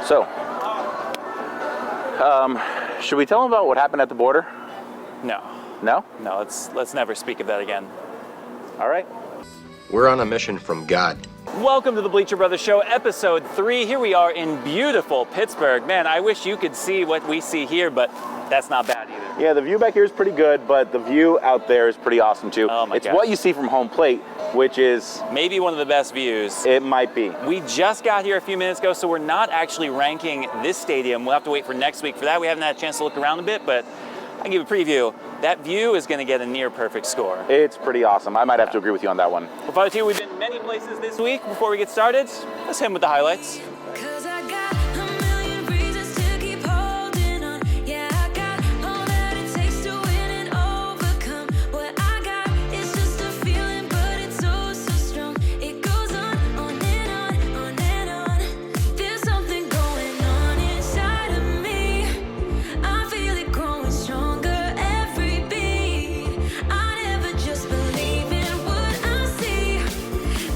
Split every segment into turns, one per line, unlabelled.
So, should we tell them about what happened at the border?
No.
No?
No, let's never speak of that again.
All right.
We're on a mission from God.
Welcome to the Bleacher Brothers Show, episode 3. Here we are in beautiful Pittsburgh. Man, I wish you could see what we see here, but that's not bad either.
Yeah, the view back here is pretty good, but the view out there is pretty awesome too.
Oh my
It's
gosh.
what you see from home plate, which is...
Maybe one of the best views.
It might be.
We just got here a few minutes ago, so we're not actually ranking this stadium. We'll have to wait for next week for that. We haven't had a chance to look around a bit, but I can give a preview. That view is going to get a near perfect score.
It's pretty awesome. I might have to agree with you on that one.
Well, Father T, we've been many places this week. Before we get started, let's hit him with the highlights.
Cause I got a million reasons to keep holding on. Yeah, I got all that it takes to win and overcome. What I got is just a feeling, but it's so strong. It goes on and on and on. There's something going on inside of me. I feel it growing stronger every beat. I never just believe in what I see.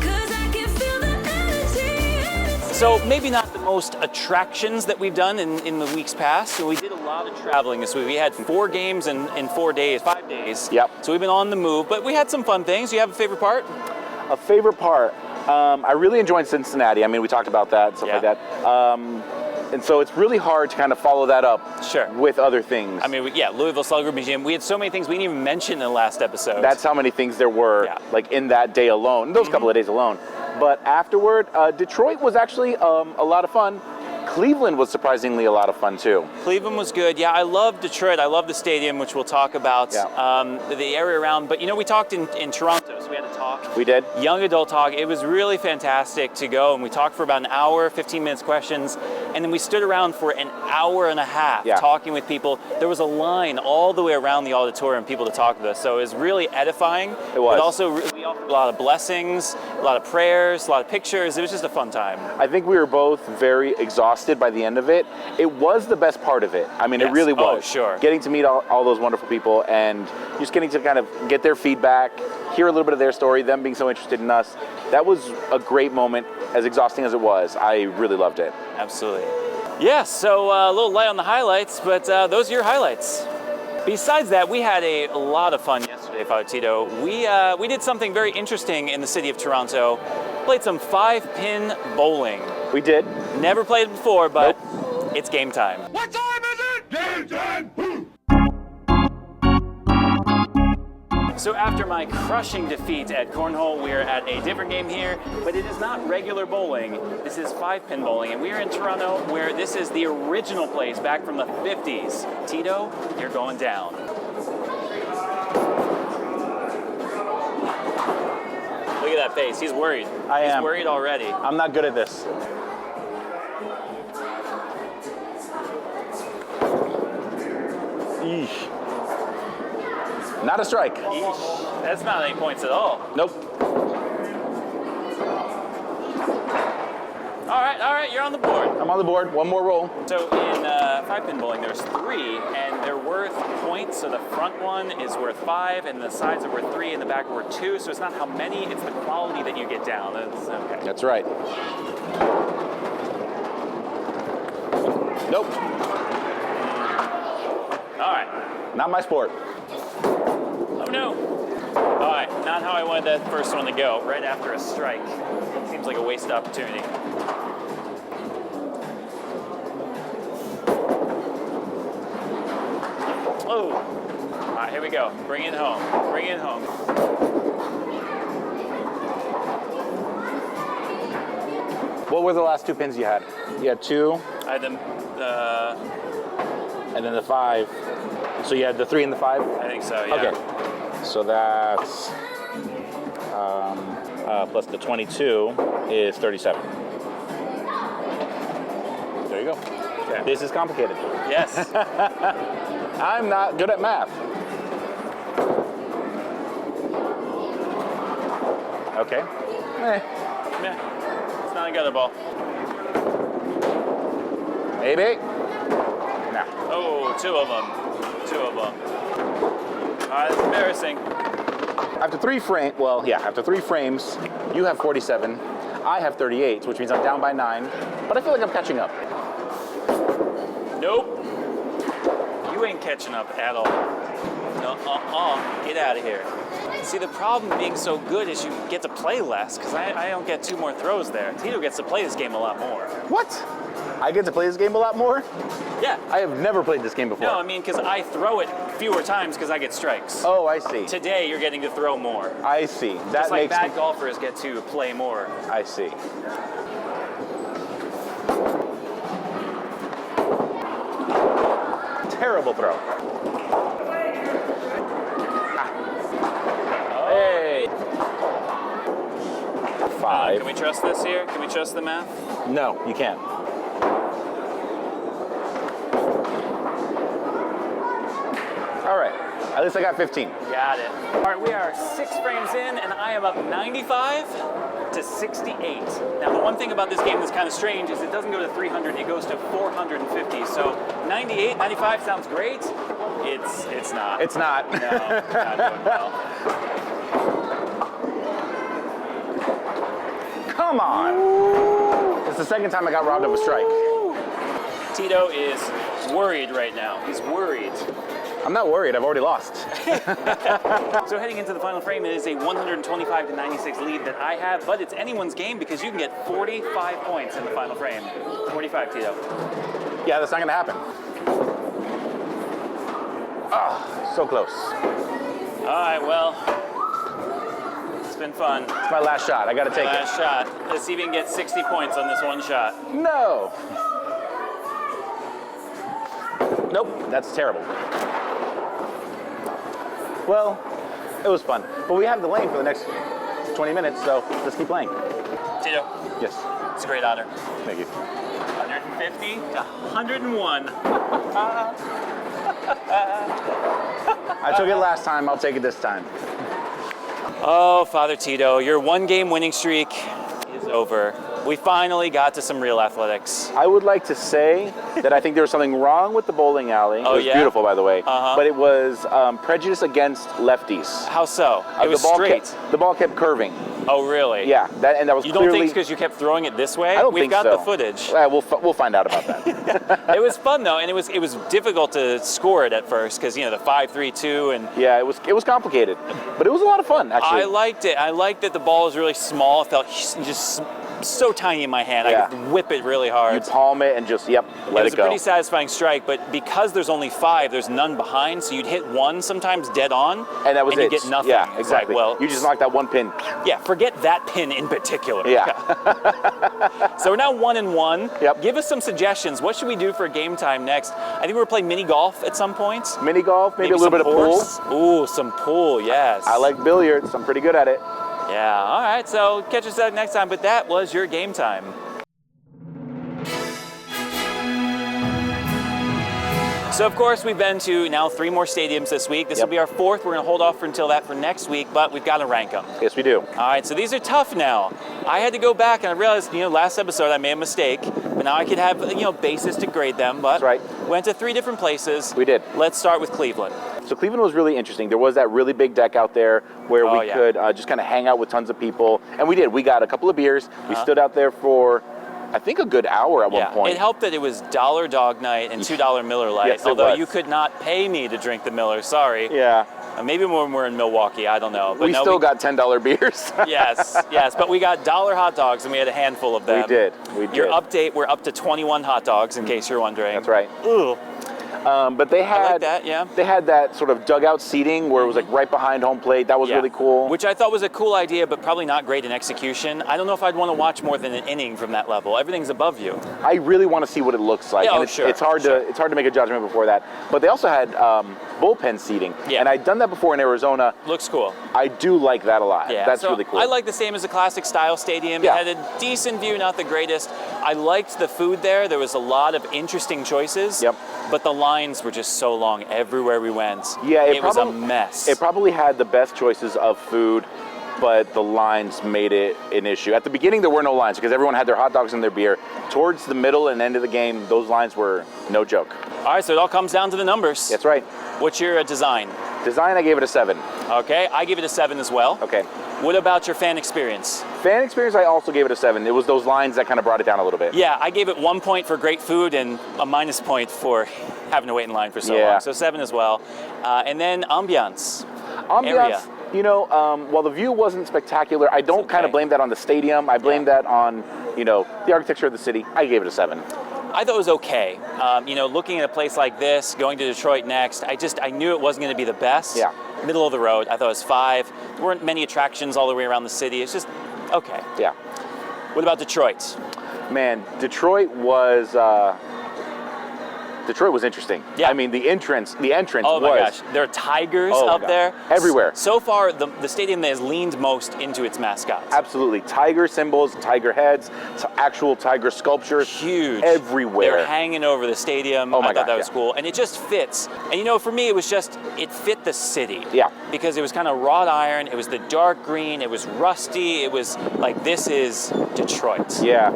Cause I can feel the energy.
So maybe not the most attractions that we've done in the weeks past. So we did a lot of traveling this week. We had 4 games in 5 days.
Yep.
So we've been on the move, but we had some fun things. You have a favorite part?
A favorite part, I really enjoyed Cincinnati. I mean, we talked about that, stuff like
Yeah.
that. And so it's really hard to kind of follow that up
Sure.
with other things.
I mean, Louisville Slugger Group Museum. We had so many things we didn't even mention in the last episode.
That's how many things there were,
Yeah.
like in that day alone, those couple of days alone. But afterward, Detroit was actually a lot of fun. Cleveland was surprisingly a lot of fun too.
Cleveland was good. Yeah, I love Detroit. I love the stadium, which we'll talk about.
Yeah.
The area around. But, we talked in Toronto, so we had to talk.
We did.
Young adult talk. It was really fantastic to go, and we talked for about an hour, 15 minutes questions, and then we stood around for an hour and a half
Yeah.
talking with people. There was a line all the way around the auditorium, people to talk with us, so it was really edifying.
It was.
But also, we offered a lot of blessings, a lot of prayers, a lot of pictures. It was just a fun time.
I think we were both very exhausted by the end of it. It was the best part of it. I mean,
Yes.
it really was.
Oh, sure.
Getting to meet all those wonderful people and just getting to kind of get their feedback, hear a little bit of their story, them being so interested in us. That was a great moment, as exhausting as it was. I really loved it.
Absolutely. Yeah, so a little light on the highlights, but those are your highlights. Besides that, we had a lot of fun yesterday, Father Tito. We did something very interesting in the city of Toronto. Played some 5-pin bowling.
We did.
Never played it before, but it's game time.
What time is it? Game time!
So after my crushing defeat at Cornhole, we're at a different game here, but it is not regular bowling. This is 5-pin bowling, and we're in Toronto, where this is the original place back from the 50s. Tito, you're going down. Look at that face. He's worried.
I am.
He's worried already.
I'm not good at this. Eesh. Not a strike.
Eesh. That's not any points at all.
Nope.
All right, you're on the board.
I'm on the board. One more roll.
So in 5-pin bowling, there's 3, and they're worth points. So the front one is worth 5, and the sides are worth 3, and the back are worth 2. So it's not how many, it's the quality that you get down. That's okay.
That's right. Nope.
All right.
Not my sport.
Oh no. All right, not how I wanted that first one to go. Right after a strike. Seems like a wasted opportunity. Oh. All right, here we go. Bring it home. Bring it home.
What were the last 2 pins you had? You had 2,
I had them.
and then the 5. So you had the 3 and the 5?
I think so. Yeah.
Okay. So that's plus the 22 is 37. There you go.
Okay.
This is complicated.
Yes.
I'm not good at math. Okay.
Yeah. It's not a gutter ball.
Maybe. No.
Oh, 2 of them. 2 of them. That's embarrassing.
After 3 frames, you have 47. I have 38, which means I'm down by 9. But I feel like I'm catching up.
Nope. You ain't catching up at all. No, get out of here. See, the problem being so good is you get to play less, because I don't get 2 more throws there. Tito gets to play this game a lot more.
What? I get to play this game a lot more?
Yeah.
I have never played this game before.
No, I mean, because I throw it fewer times because I get strikes.
Oh, I see.
Today, you're getting to throw more.
I see. That
Just like
makes
bad golfers get to play more.
I see. Terrible throw. Hey.
Can
5.
we trust this here? Can we trust the math?
No, you can't. All right. At least I got 15.
Got it. All right, we are 6 frames in, and I am up 95 to 68. Now, the one thing about this game that's kind of strange is it doesn't go to 300, it goes to 450. So 98, 95 sounds great. It's not.
It's not.
No, not doing well.
Come on. It's the second time I got robbed of a strike.
Tito is worried right now. He's worried.
I'm not worried. I've already lost.
So heading into the final frame, it is a 125 to 96 lead that I have, but it's anyone's game because you can get 45 points in the final frame. 45, Tito.
Yeah, that's not going to happen. Ah, so close.
All right, well, it's been fun.
It's my last shot. I got to take
Last shot. Let's see if we can get 60 points on this one shot.
it. No. Nope, that's terrible. Well, it was fun. But we have the lane for the next 20 minutes, so let's keep playing.
Tito,
Yes.
it's a great honor.
Thank you.
150 to 101.
I took it last time. I'll take it this time.
Oh, Father Tito, your 1-game winning streak is over. We finally got to some real athletics.
I would like to say that I think there was something wrong with the bowling alley.
Oh,
it was
yeah?
beautiful, by the way.
Uh-huh.
But it was prejudice against lefties.
How so? It was
the ball
straight.
The ball kept curving.
Oh, really?
Yeah, that was
You
clearly.
don't think it's because you kept throwing it this way?
I don't
We've
think
got
so.
the footage.
We'll find out about that.
It was fun though, and it was difficult to score it at first because the 5-3-2 and.
Yeah, it was complicated, but it was a lot of fun actually.
I liked it. I liked that the ball was really small. It felt just so tiny in my hand.
Yeah.
I could whip it really hard.
You palm it and just let
It
it
was
go.
a pretty satisfying strike, but because there's only 5, there's none behind, so you'd hit one sometimes dead on,
and that was
you
it.
get nothing.
Yeah,
It's like,
exactly.
well,
you just knocked that one pin.
yeah, forget that pin in particular.
Yeah.
So we're now 1-1.
Yep.
Give us some suggestions. What should we do for game time next? I think we're playing mini golf at some point.
Mini golf, maybe a little
some
bit of pool.
horse. Ooh, some pool, yes.
I like billiards. I'm pretty good at it.
Yeah, all right, so catch us out next time, but that was your game time. So of course we've been to now 3 more stadiums this week. This
Yep.
will be our 4th. We're gonna hold off until that for next week, but we've got to rank them.
Yes, we do.
All right, so these are tough now. I had to go back and I realized, last episode I made a mistake, but now I could have, basis to grade them, but
That's right.
went to 3 different places.
We did.
Let's start with Cleveland.
So Cleveland was really interesting. There was that really big deck out there where
Oh,
we
yeah.
could just kind of hang out with tons of people, and we did. We got a couple of beers. We stood out there for, I think, a good hour at one point.
It helped that it was $1 Dog Night and $2 Miller Lite,
Yes, it
although
was.
you could not pay me to drink the Miller, sorry.
Yeah.
Maybe when we're in Milwaukee, I don't know. But
We
no,
still got $10 beers.
Yes, but we got $1 hot dogs and we had a handful of them.
We did.
Your update, we're up to 21 hot dogs in case you're wondering.
That's right.
Ooh.
But they had
I like that, yeah.
They had that sort of dugout seating where it was like right behind home plate. That was really cool.
Which I thought was a cool idea, but probably not great in execution. I don't know if I'd want to watch more than an inning from that level. Everything's above you.
I really want to see what it looks like.
Yeah,
and
oh,
it's,
sure,
it's hard to make a judgment before that. But they also had bullpen seating.
Yeah.
And I'd done that before in Arizona.
Looks cool.
I do like that a lot.
Yeah,
That's
so
really cool.
I like the same as a classic style stadium.
Yeah.
It had a decent view, not the greatest. I liked the food there. There was a lot of interesting choices.
Yep.
But the lines were just so long everywhere we went.
Yeah,
it was a mess.
It probably had the best choices of food, but the lines made it an issue. At the beginning, there were no lines because everyone had their hot dogs and their beer. Towards the middle and end of the game, those lines were no joke.
All right, so it all comes down to the numbers.
That's right.
What's your design?
Design, I gave it a 7.
Okay, I give it a 7 as well.
Okay.
What about your fan experience?
Fan experience, I also gave it a 7. It was those lines that kind of brought it down a little bit.
Yeah, I gave it 1 point for great food and a minus point for having to wait in line for so long. So 7 as well. And then ambiance. Area.
You know, while the view wasn't spectacular, I don't kind of blame that on the stadium. I blame that on, you know, the architecture of the city. I gave it a 7.
I thought it was okay. You know, looking at a place like this, going to Detroit next, I knew it wasn't going to be the best.
Yeah.
Middle of the road. I thought it was 5. There weren't many attractions all the way around the city. It's just okay.
Yeah.
What about Detroit?
Man, Detroit was interesting.
Yeah.
I mean, the entrance
Oh my gosh, there are tigers up there
everywhere.
So far, the stadium that has leaned most into its mascots.
Absolutely, tiger symbols, tiger heads, actual tiger sculptures,
Huge,
everywhere.
They're hanging over the stadium.
Oh my
I thought
gosh,
that was cool, and it just fits. And you know, for me, it fit the city.
Yeah.
Because it was kind of wrought iron. It was the dark green. It was rusty. It was like, this is Detroit.
Yeah.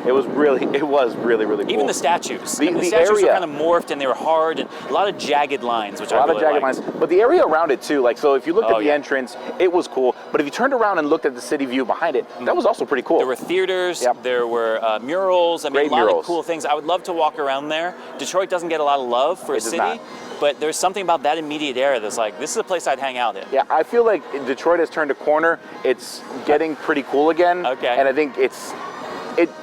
It was really cool.
Even the statues.
The
statues were
area
kind of morphed and they were hard and a lot of jagged lines, which I really liked.
But the area around it too, like, so if you looked at the
yeah.
entrance, it was cool. But if you turned around and looked at the city view behind it, that was also pretty cool.
There were theaters,
Yep.
there were murals, I mean,
Great
a lot
murals.
of cool things. I would love to walk around there. Detroit doesn't get a lot of love for a
It does
city,
not.
but there's something about that immediate area that's like, this is a place I'd hang out in.
Yeah, I feel like Detroit has turned a corner. It's getting pretty cool again.
Okay.
And I think it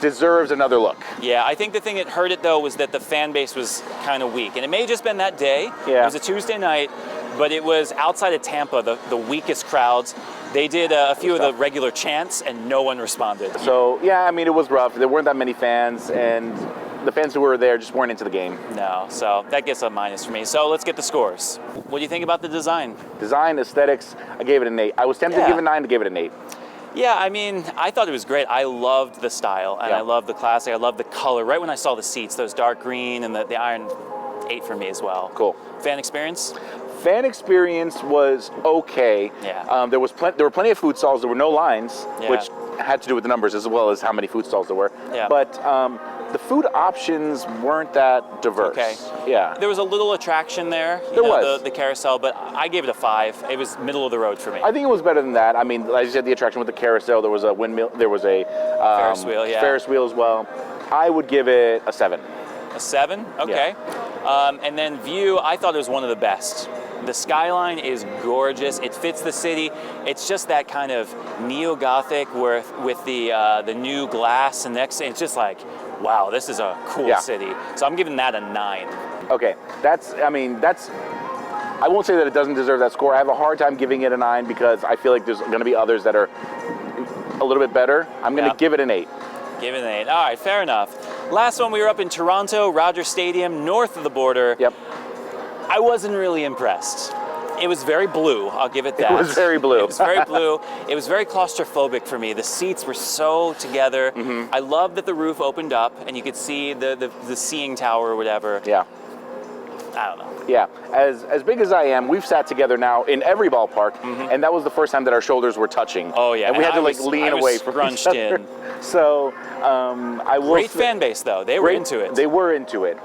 deserves another look.
Yeah, I think the thing that hurt it though was that the fan base was kind of weak. And it may have just been that day.
Yeah.
It was a Tuesday night, but it was outside of Tampa, the weakest crowds. They did a few of the regular chants and no one responded.
So, yeah, I mean, it was rough. There weren't that many fans, and the fans who were there just weren't into the game.
No, so that gets a minus for me. So let's get the scores. What do you think about the design?
Design, aesthetics, I gave it an 8. I was tempted to give it a 9 to give it an 8.
Yeah, I mean, I thought it was great. I loved the style, and
Yeah.
I loved the classic. I loved the color. Right when I saw the seats, those dark green and the iron, 8 for me as well.
Cool.
Fan experience?
Fan experience was okay.
Yeah.
There were plenty of food stalls. There were no lines,
Yeah.
which had to do with the numbers as well as how many food stalls there were.
Yeah.
But the food options weren't that diverse.
Okay.
Yeah.
There was a little attraction there.
There was.
The carousel, but I gave it a 5. It was middle of the road for me.
I think it was better than that. I mean, like you said, the attraction with the carousel, there was a windmill, there was a
Ferris wheel, yeah.
Ferris wheel as well. I would give it a 7.
A 7? Okay. And then view, I thought it was one of the best. The skyline is gorgeous. It fits the city. It's just that kind of neo-Gothic with the new glass and next. It's just like, wow, this is a cool city. So I'm giving that a 9.
Okay, I won't say that it doesn't deserve that score. I have a hard time giving it a 9 because I feel like there's going to be others that are a little bit better. I'm going to give it an 8.
Give it an 8. All right, fair enough. Last one, we were up in Toronto, Rogers Stadium, north of the border.
Yep.
I wasn't really impressed. It was very blue, I'll give it that.
It was very blue.
It was very blue. It was very claustrophobic for me. The seats were so together. I loved that the roof opened up and you could see the seeing tower or whatever.
Yeah.
I don't know.
Yeah, as big as I am, we've sat together now in every ballpark, and that was the first time that our shoulders were touching.
Oh yeah,
and we had to lean away from
scrunched
each other.
in.
So I will.
Great fan base though. They were into it.
They were into it.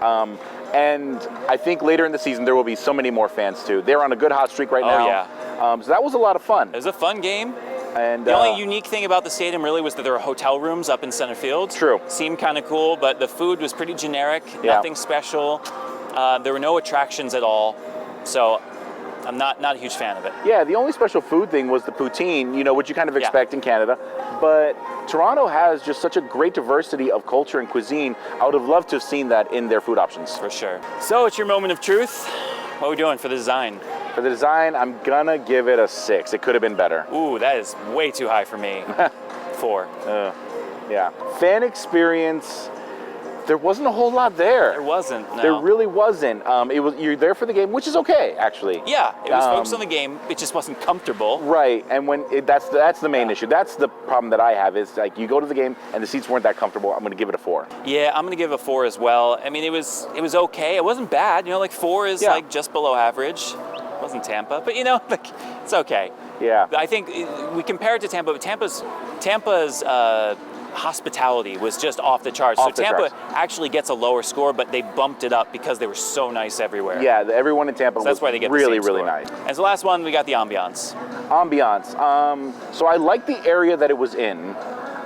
And I think later in the season there will be so many more fans too. They're on a good hot streak right now.
Yeah.
So that was a lot of fun.
It was a fun game.
And
the only unique thing about the stadium really was that there were hotel rooms up in center field.
True.
Seemed kind of cool, but the food was pretty generic.
Yeah.
Nothing special. There were no attractions at all. So I'm not a huge fan of it.
Yeah, the only special food thing was the poutine, which you kind of expect in Canada. But Toronto has just such a great diversity of culture and cuisine. I would have loved to have seen that in their food options.
For sure. So it's your moment of truth. What are we doing for the design?
For the design, I'm gonna give it a 6. It could have been better.
Ooh, that is way too high for me. 4.
Yeah. Fan experience. There wasn't a whole lot there.
There wasn't, no.
There really wasn't. You're there for the game, which is okay, actually.
Yeah, it was focused on the game. It just wasn't comfortable.
Right, and that's the main issue. That's the problem that I have is like you go to the game and the seats weren't that comfortable. I'm going to give it a 4.
Yeah, I'm going to give it a 4 as well. I mean, it was okay. It wasn't bad. Like 4 is like just below average. It wasn't Tampa, but like it's okay.
Yeah.
I think we compare it to Tampa, but Tampa's hospitality was just off the charts.
Off
so
the
Tampa
charts.
actually gets a lower score, but they bumped it up because they were so nice everywhere.
Yeah, everyone in Tampa
So that's
was
why they get
really,
the same
really
score.
nice.
And so the last one, we got the ambiance.
Ambiance. So I liked the area that it was in,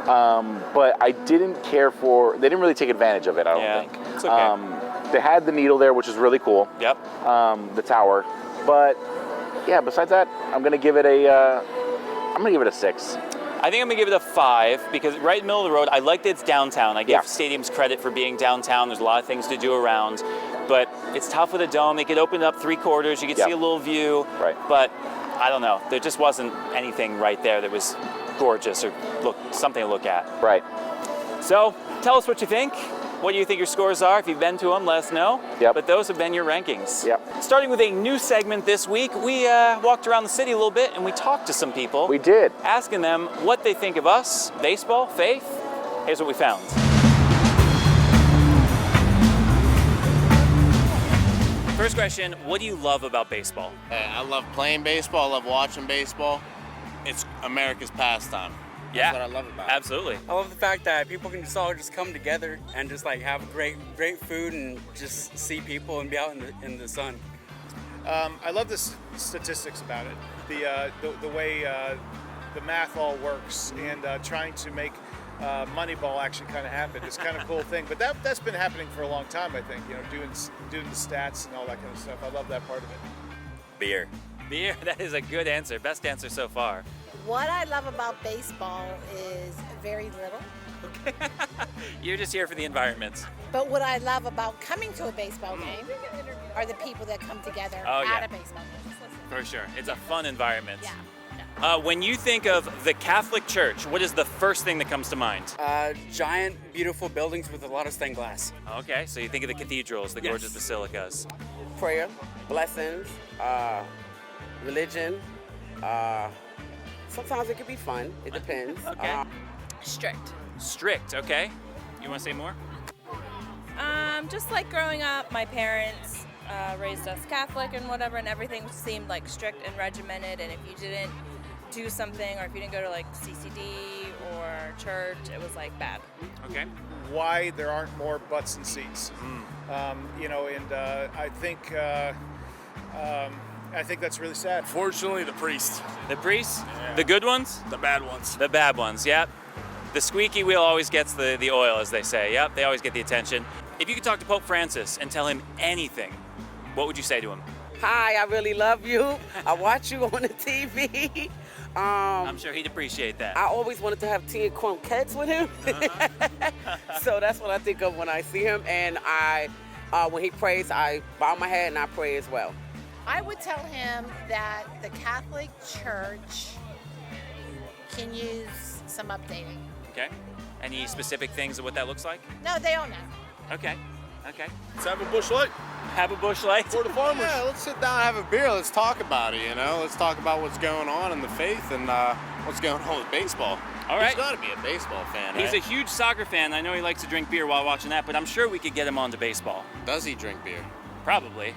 but I didn't care for. They didn't really take advantage of it. I don't
Yeah,
think.
it's okay.
They had the needle there, which is really cool.
Yep.
The tower, but yeah. Besides that, I'm gonna give it a. I'm gonna give it a 6.
I think I'm gonna give it a 5 because right in the middle of the road, I like that it's downtown. I give
Yeah.
stadiums credit for being downtown. There's a lot of things to do around, but it's tough with a dome. They could open it up 3/4. You could
Yeah.
see a little view.
Right.
But I don't know. There just wasn't anything right there that was gorgeous or something to look at.
Right.
So tell us what you think. What do you think your scores are? If you've been to them, let us know.
Yep.
But those have been your rankings.
Yep.
Starting with a new segment this week, we walked around the city a little bit and we talked to some people.
We did.
Asking them what they think of us, baseball, faith. Here's what we found. First question, what do you love about baseball?
I love playing baseball. I love watching baseball. It's America's pastime.
Yeah,
That's what I love about it.
absolutely.
I love the fact that people can just all just come together and just like have great food and just see people and be out in the sun.
I love the statistics about it, the way the math all works, and trying to make Moneyball actually kind of happen. It's kind of a cool thing, but that's been happening for a long time. I think doing the stats and all that kind of stuff. I love that part of it.
Beer. Beer, that is a good answer. Best answer so far.
What I love about baseball is very little.
You're just here for the environment.
But what I love about coming to a baseball game are the people that come together at a baseball game.
For sure. It's a fun environment.
Yeah.
When you think of the Catholic Church, what is the first thing that comes to mind?
Giant, beautiful buildings with a lot of stained glass.
Okay, so you think of the cathedrals, the
Yes.
gorgeous basilicas.
Prayer, blessings, religion. Sometimes it could be fun. It depends.
Okay.
Strict.
Strict, okay. You want to say more?
Just like growing up, my parents raised us Catholic and whatever, and everything seemed like strict and regimented. And if you didn't do something, or if you didn't go to like CCD or church, it was like bad.
Okay.
Why there aren't more butts and seats? I think that's really sad.
Fortunately, the priest.
The priests?
Yeah.
The good ones?
The bad ones.
The bad ones, yep. The squeaky wheel always gets the oil, as they say. Yep, they always get the attention. If you could talk to Pope Francis and tell him anything, what would you say to him?
Hi, I really love you. I watch you on the TV.
I'm sure he'd appreciate that.
I always wanted to have tea and croquettes with him. So that's what I think of when I see him. And when he prays, I bow my head and I pray as well.
I would tell him that the Catholic Church can use some updating.
Okay. Any specific things of what that looks like?
No, they all know.
Okay. Okay.
Let's have a bush light
Have a bush light.
for the farmers. Yeah, let's sit down and have a beer. Let's talk about it, Let's talk about what's going on in the faith and what's going on with baseball.
All right.
He's got to be a baseball fan,
He's
right?
a huge soccer fan. I know he likes to drink beer while watching that, but I'm sure we could get him onto baseball.
Does he drink beer?
Probably.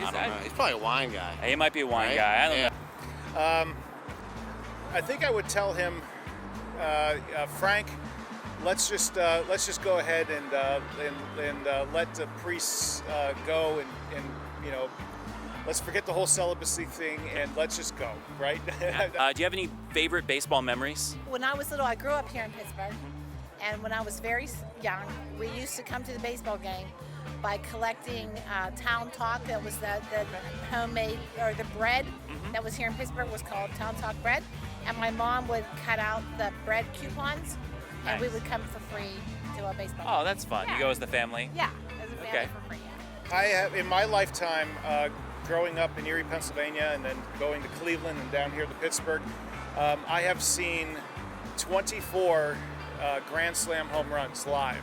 I don't know. He's probably a wine guy.
He might be a wine
Right?
guy. I don't
Yeah.
know.
I think I would tell him, Frank, let's just go ahead and let the priests go and let's forget the whole celibacy thing and let's just go, right?
Do you have any favorite baseball memories?
When I was little, I grew up here in Pittsburgh, and when I was very young, we used to come to the baseball game by collecting Town Talk. That was the homemade, or the bread that was here in Pittsburgh was called Town Talk bread. And my mom would cut out the bread coupons, and we
Nice.
would come for free to a baseball
Oh,
game.
that's fun.
Yeah.
You go as the family?
Yeah, as a family
Okay.
for free. Yeah.
I have, in my lifetime, growing up in Erie, Pennsylvania, and then going to Cleveland and down here to Pittsburgh, I have seen 24 Grand Slam home runs live.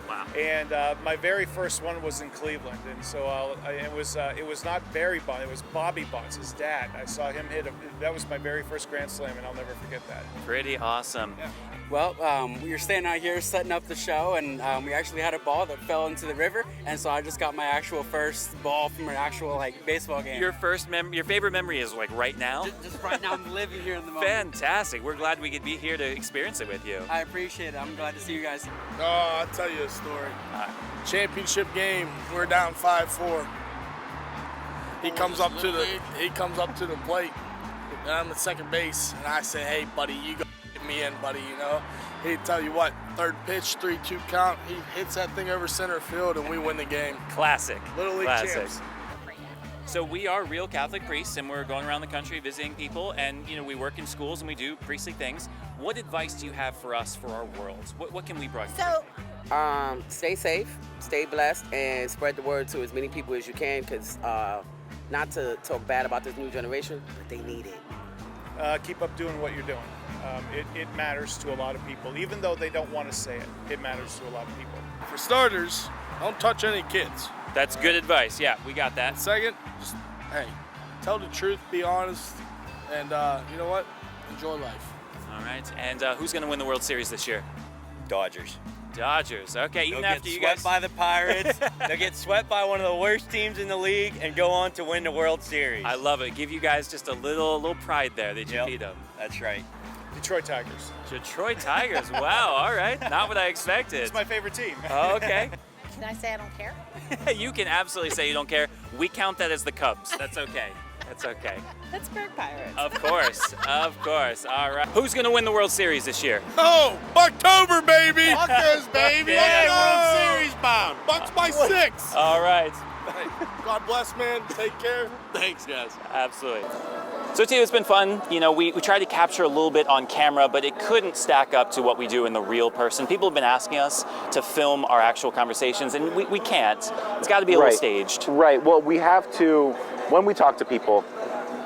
Wow.
And my very first one was in Cleveland, and so it was not Barry Bonds, it was Bobby Bonds, his dad. I saw him hit that was my very first Grand Slam, and I'll never forget that.
Pretty awesome.
Yeah.
Well, we were standing out here setting up the show, and we actually had a ball that fell into the river, and so I just got my actual first ball from an actual baseball game.
Your favorite memory is like right now?
Just right now, I'm living here in the moment.
Fantastic. We're glad we could be here to experience it with you.
I appreciate it. I'm glad to see you guys.
Oh, I'll tell you a story. Championship game, we're down 5-4. He comes up to the plate, and I'm at second base, and I say, "Hey, buddy, you go get me in, buddy." You know, he'd tell you what, third pitch, 3-2 count. He hits that thing over center field, and we win the game.
Classic.
Little League champs.
So we are real Catholic priests, and we're going around the country visiting people, and we work in schools and we do priestly things. What advice do you have for us for our world? What can we bring?
So,
Stay safe, stay blessed, and spread the word to as many people as you can, because not to talk bad about this new generation, but they need it.
Keep up doing what you're doing. It matters to a lot of people, even though they don't want to say it. It matters to a lot of people.
For starters, don't touch any kids.
That's good advice. Yeah, we got that.
Second, just, hey, tell the truth, be honest, and you know what? Enjoy life.
All right. And who's going to win the World Series this year?
Dodgers.
Dodgers. Okay. Even
They'll
after
get
you
swept
guys
by the Pirates. They'll get swept by one of the worst teams in the league and go on to win the World Series.
I love it. Give you guys just a little pride there that you beat them.
That's right.
Detroit Tigers.
Detroit Tigers. Wow. All right. Not what I expected.
It's my favorite team.
Oh, okay.
can I say I don't care?
You can absolutely say you don't care. We count that as the Cubs. That's okay. That's okay.
Pittsburgh Pirates.
Of course. Of course. All right. Who's going to win the World Series this year?
Oh, Bucktober, baby!
Buckers, baby!
Yeah,
World Series bound.
Bucks by 6.
All right.
Hey, God bless, man. Take care. Thanks, guys.
Absolutely. So, Tio, it's been fun. We tried to capture a little bit on camera, but it couldn't stack up to what we do in the real person. People have been asking us to film our actual conversations, and we can't. It's got to be a little staged.
Right. Well, we have to, when we talk to people,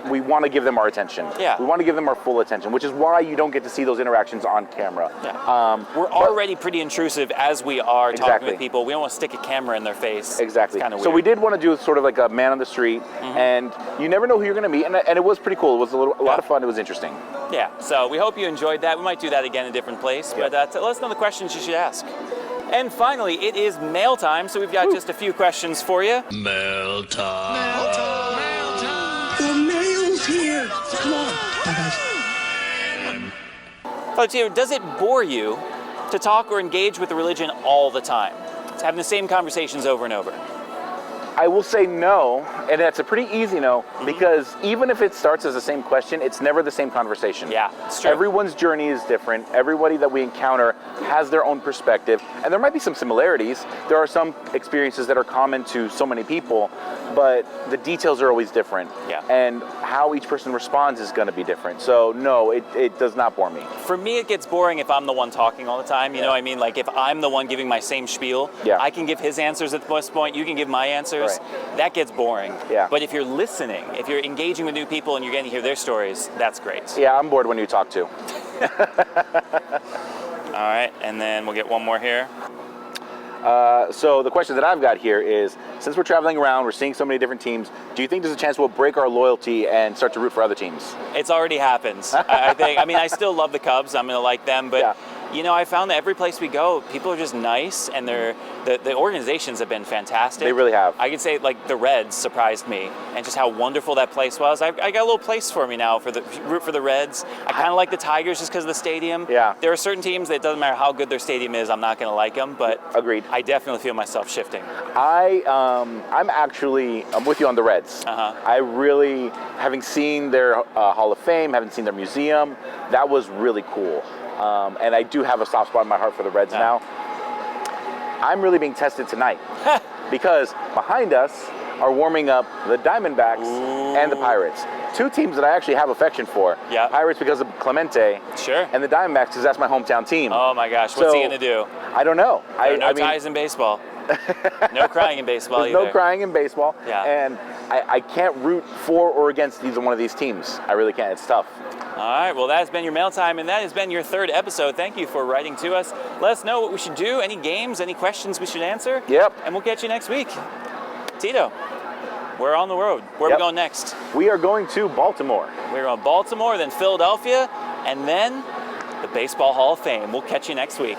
we want to give them our attention.
Yeah.
We want to give them our full attention, which is why you don't get to see those interactions on camera.
Yeah. We're already pretty intrusive as we are talking
Exactly.
with people. We don't want to stick a camera in their face.
Exactly.
It's kind of
so
weird.
we did want to do sort of like a man on the street, and you never know who you're going to meet, and it was pretty cool. It was a lot of fun. It was interesting.
Yeah. So we hope you enjoyed that. We might do that again in a different place, but let us know the questions you should ask. And finally, it is mail time, so we've got just a few questions for you.
Mail time. Mail time. Mail time.
The mail's here. Come on. Bye, guys.
So, Tio, does it bore you to talk or engage with the religion all the time? It's having the same conversations over and over.
I will say no, and that's a pretty easy no, because even if it starts as the same question, it's never the same conversation.
Yeah, it's true.
Everyone's journey is different. Everybody that we encounter has their own perspective, and there might be some similarities. There are some experiences that are common to so many people, but the details are always different.
Yeah.
And how each person responds is going to be different. So no, it does not bore me.
For me, it gets boring if I'm the one talking all the time. You know what I mean? Like if I'm the one giving my same spiel, I can give his answers at this point, you can give my answers. Right. That gets boring.
Yeah.
But if you're listening, if you're engaging with new people and you're getting to hear their stories, that's great.
Yeah, I'm bored when you talk too.
All right, and then we'll get one more here.
So the question that I've got here is, since we're traveling around, we're seeing so many different teams, do you think there's a chance we'll break our loyalty and start to root for other teams?
It's already happened. I think. I mean, I still love the Cubs. I'm going to like them, but you know, I found that every place we go, people are just nice, and the organizations have been fantastic.
They really have.
I could say like the Reds surprised me, and just how wonderful that place was. I got a little place for me now for the root for the Reds. I kind of like the Tigers just because of the stadium.
Yeah.
There are certain teams that it doesn't matter how good their stadium is, I'm not going to like them. But
agreed.
I definitely feel myself shifting.
I'm with you on the Reds. I really, having seen their Hall of Fame, having seen their museum, that was really cool. And I do have a soft spot in my heart for the Reds now. I'm really being tested tonight because behind us are warming up the Diamondbacks and the Pirates. Two teams that I actually have affection for.
Yeah.
Pirates because of Clemente.
Sure.
And the Diamondbacks because that's my hometown team.
Oh my gosh, what's he going to do?
I don't know.
There are no ties in baseball. No crying in baseball
There's
either.
no crying in baseball.
Yeah.
And I can't root for or against either one of these teams. I really can't. It's tough.
right, well, that has been your mail time, and that has been your 3rd episode. Thank you for writing to us. Let us know what we should do, any games, any questions we should answer.
Yep.
And we'll catch you next week. Tito, we're on the road. Where are we going next?
We are going to Baltimore.
We're on Baltimore, then Philadelphia, and then the Baseball Hall of Fame. We'll catch you next week.